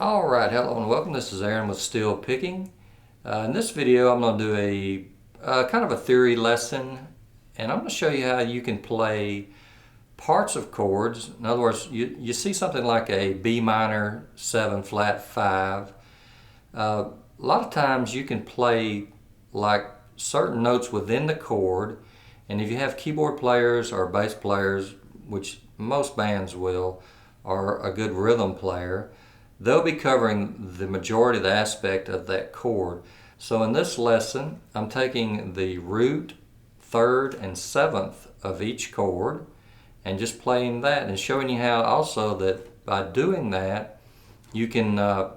Alright, hello and welcome. This is Aaron with Still Picking. In this video I'm going to do a kind of a theory lesson, and I'm going to show you how you can play parts of chords. In other words, you see something like a B minor 7 flat 5. A lot of times you can play like certain notes within the chord, and if you have keyboard players or bass players, which most bands will, or a good rhythm player, they'll be covering the majority of the aspect of that chord. So in this lesson, I'm taking the root, third, and seventh of each chord and just playing that and showing you how also that by doing that, you can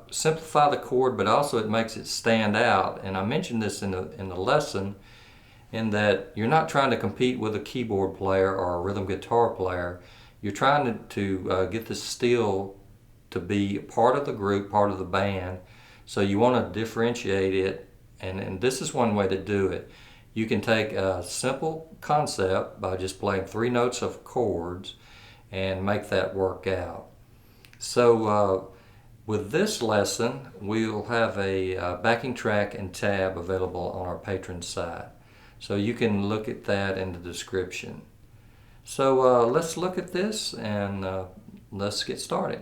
simplify the chord, but also it makes it stand out. And I mentioned this in the lesson, in that you're not trying to compete with a keyboard player or a rhythm guitar player. You're trying to get the steel to be part of the group, part of the band. So you want to differentiate it, and this is one way to do it. You can take a simple concept by just playing 3 notes of chords and make that work out. So with this lesson, we'll have a backing track and tab available on our patron site. So you can look at that in the description. So let's look at this and let's get started.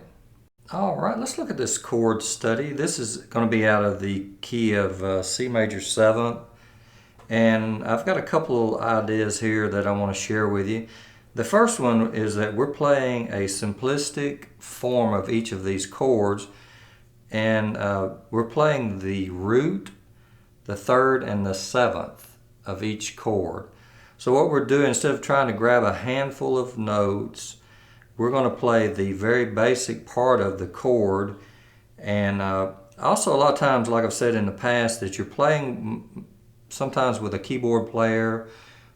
All right, let's look at this chord study. This is going to be out of the key of C major 7th. And I've got a couple of ideas here that I want to share with you. The first one is that we're playing a simplistic form of each of these chords. And we're playing the root, the third, and the 7th of each chord. So what we're doing, instead of trying to grab a handful of notes, we're going to play the very basic part of the chord. And also a lot of times, like I've said in the past, that you're playing sometimes with a keyboard player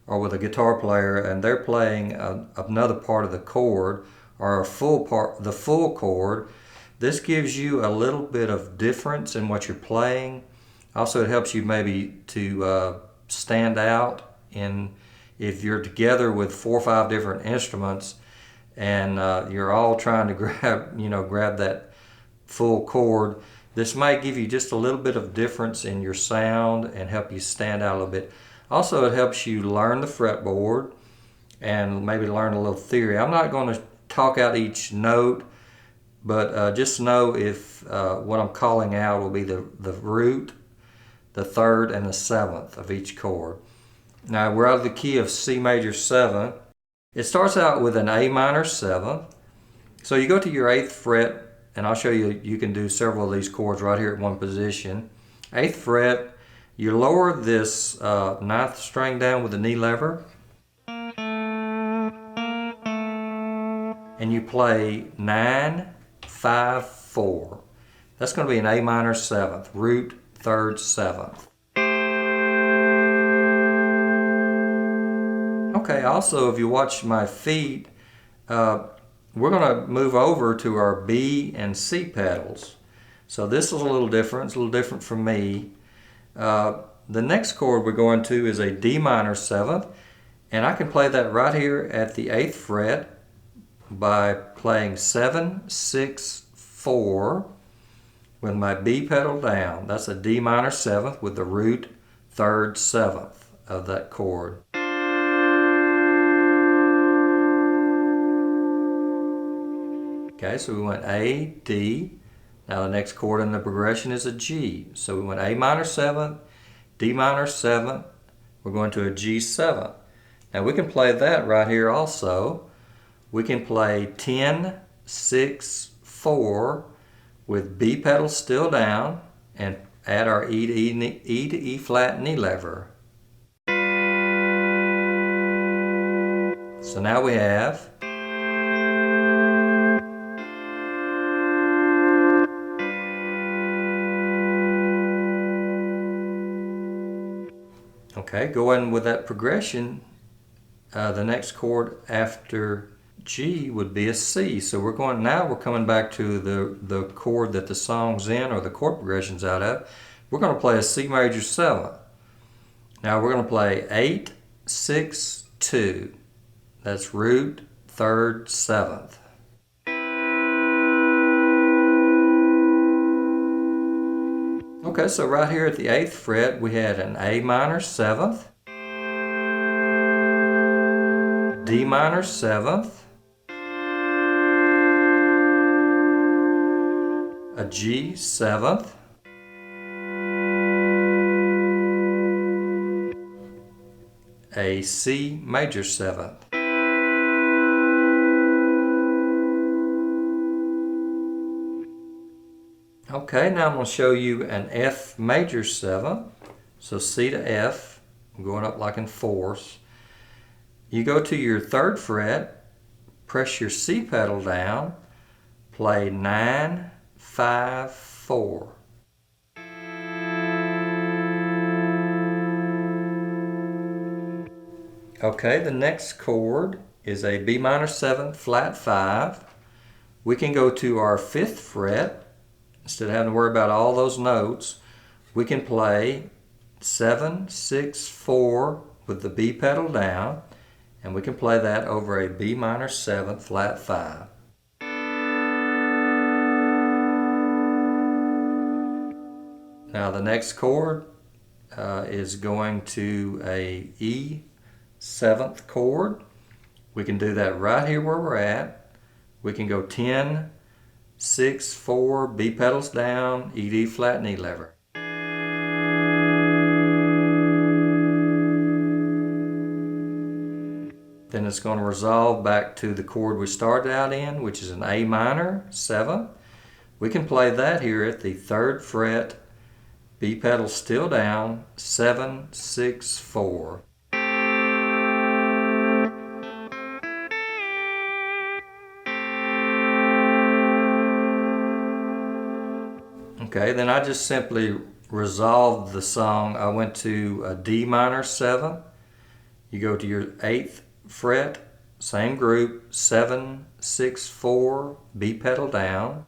or with a guitar player, and they're playing another part of the chord or the full chord. This gives you a little bit of difference in what you're playing. Also, it helps you maybe to stand out if you're together with 4 or 5 different instruments and you're all trying to grab that full chord. This may give you just a little bit of difference in your sound and help you stand out a little bit. Also, it helps you learn the fretboard and maybe learn a little theory. I'm not going to talk out each note, but just know if what I'm calling out will be the root, the third, and the 7th of each chord. Now, we're out of the key of C major 7. It starts out with an A minor 7th. So you go to your 8th fret, and I'll show you, you can do several of these chords right here at one position. 8th fret, you lower this 9th string down with the knee lever, and you play 9, 5, 4. That's going to be an A minor 7th, root, third, 7th. Okay, also if you watch my feet, we're going to move over to our B and C pedals. So this is a little different. It's a little different from me. The next chord we're going to is a D minor 7th, and I can play that right here at the 8th fret by playing 7, 6, 4 with my B pedal down. That's a D minor 7th with the root, third, 7th of that chord. Okay, so we went A, D. Now the next chord in the progression is a G. So we went A minor 7th, D minor 7th. We're going to a G7. Now we can play that right here also. We can play 10, 6, 4 with B pedal still down and add our E to E flat knee lever. So now we have okay, going with that progression, the next chord after G would be a C. So we're coming back to the chord that the song's in, or the chord progression's out of. We're going to play a C major 7th. Now we're going to play 8, 6, 2. That's root, third, 7th. Okay, so right here at the 8th fret, we had an A minor 7th, D minor 7th, a G 7th, a C major 7th. Okay, now I'm going to show you an F major 7th. So C to F, going up like in fourths. You go to your 3rd fret, press your C pedal down, play 9, 5, 4. Okay, the next chord is a B minor 7 flat 5. We can go to our 5th fret. Instead of having to worry about all those notes, we can play 7, 6, 4 with the B pedal down, and we can play that over a B minor 7 flat 5. Now the next chord is going to a E 7th chord. We can do that right here where we're at. We can go 10, 6, 4, B pedals down, E, D flat, and E lever. Then it's going to resolve back to the chord we started out in, which is an A minor 7. We can play that here at the 3rd fret, B pedal still down, 7, 6, 4. Okay, then I just simply resolved the song. I went to a D minor 7. You go to your 8th fret, same group, 7, 6, 4, B pedal down.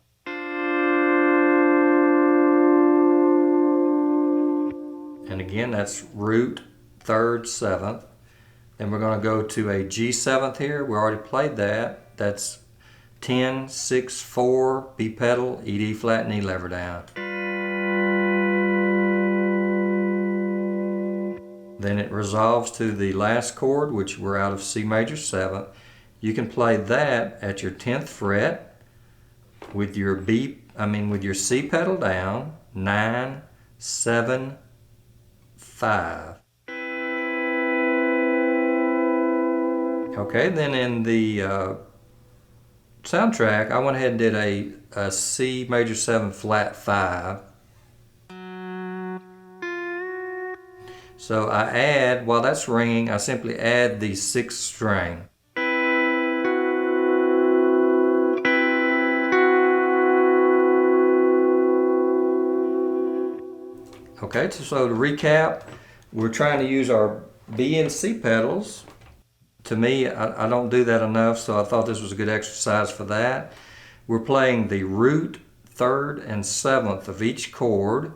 And again, that's root, 3rd, 7th. Then we're going to go to a G 7th here. We already played that. That's 10, 6, 4, B pedal, E, D flat, and E lever down. Then it resolves to the last chord, which we're out of C major 7th. You can play that at your 10th fret with your with your C pedal down, 9, 7, 5. Okay, then in the soundtrack, I went ahead and did a C major 7 flat 5. So I add, while that's ringing, I simply add the 6th string. Okay, so to recap, we're trying to use our B and C pedals. To me, I don't do that enough, so I thought this was a good exercise for that. We're playing the root, 3rd, and 7th of each chord.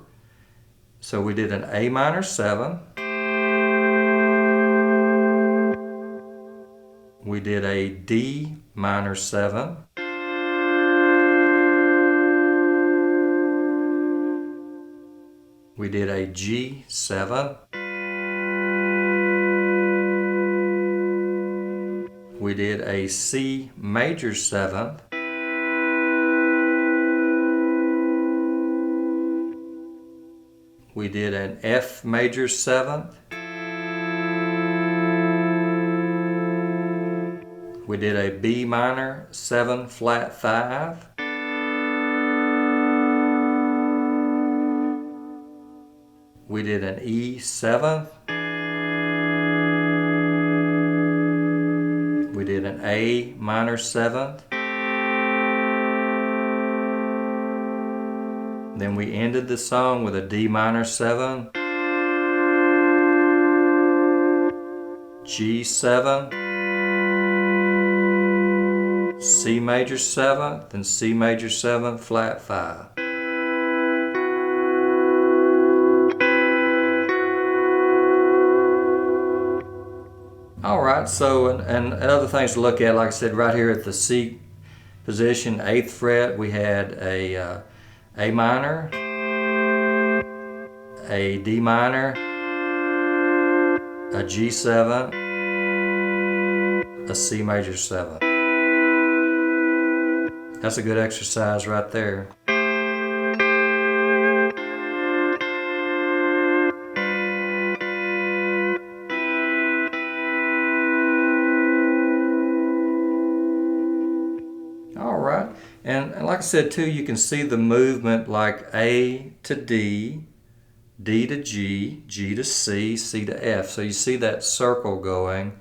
So we did an A minor 7. We did a D minor 7. We did a G 7. We did a C major 7. We did an F major 7. We did a B minor 7 flat 5. We did an E 7th. We did an A minor 7th. Then we ended the song with a D minor 7, G 7, C major 7th, and C major 7 flat 5. Alright, so and other things to look at, like I said, right here at the C position, 8th fret, we had a A minor, a D minor, a G7, a C major 7. That's a good exercise right there. All right, and like I said too, you can see the movement like A to D, D to G, G to C, C to F. So you see that circle going,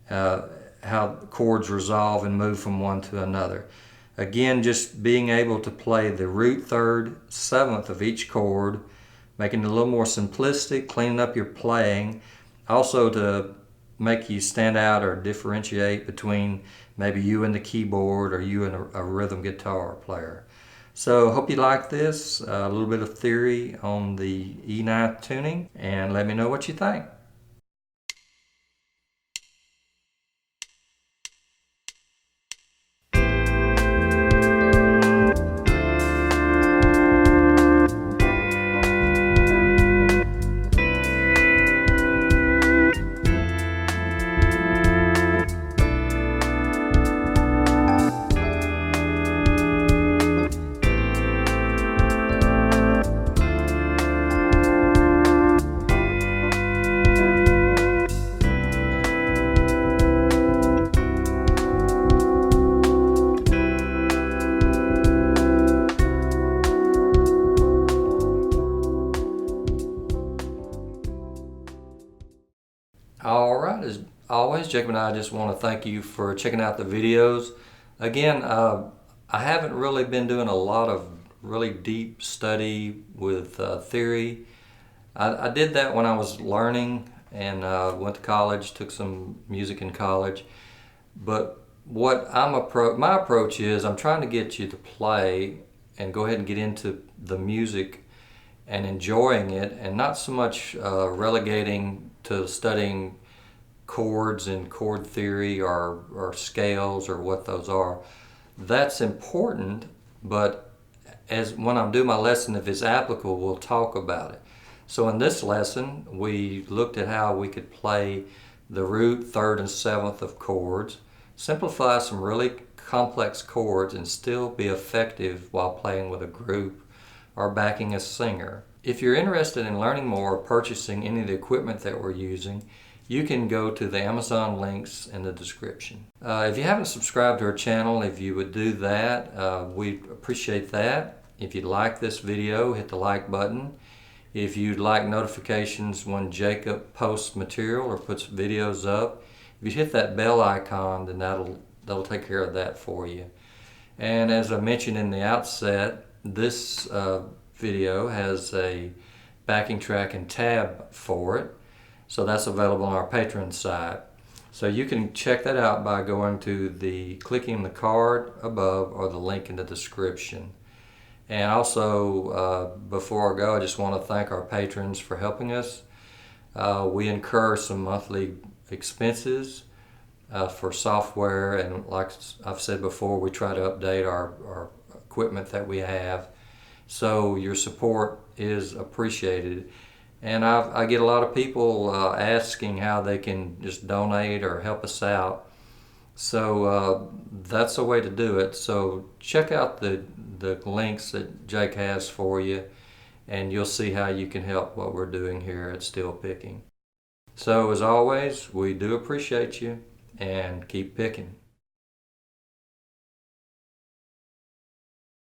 how chords resolve and move from one to another. Again, just being able to play the root, third, seventh of each chord, making it a little more simplistic, cleaning up your playing, also to make you stand out or differentiate between maybe you and the keyboard or you and a rhythm guitar player. So hope you like this, a little bit of theory on the E9 tuning, and let me know what you think. All right, as always, Jacob and I just want to thank you for checking out the videos. Again, I haven't really been doing a lot of really deep study with theory. I did that when I was learning and went to college, took some music in college. But what my approach is, I'm trying to get you to play and go ahead and get into the music and enjoying it, and not so much relegating to studying chords and chord theory or scales or what those are. That's important, but as when I'm doing my lesson, if it's applicable, we'll talk about it. So in this lesson, we looked at how we could play the root, third, and seventh of chords, simplify some really complex chords, and still be effective while playing with a group or backing a singer. If you're interested in learning more or purchasing any of the equipment that we're using, you can go to the Amazon links in the description. If you haven't subscribed to our channel, if you would do that, we'd appreciate that. If you like this video, hit the like button. If you'd like notifications when Jacob posts material or puts videos up, if you hit that bell icon, then that'll take care of that for you. And as I mentioned in the outset, this video has a backing track and tab for it, so that's available on our Patreon site. So you can check that out by going to clicking the card above or the link in the description. And also, before I go, I just want to thank our patrons for helping us. We incur some monthly expenses for software, and like I've said before, we try to update our equipment that we have. So your support is appreciated. And I get a lot of people asking how they can just donate or help us out. So that's a way to do it. So check out the links that Jake has for you, and you'll see how you can help what we're doing here at Still Picking. So as always, we do appreciate you, and keep picking.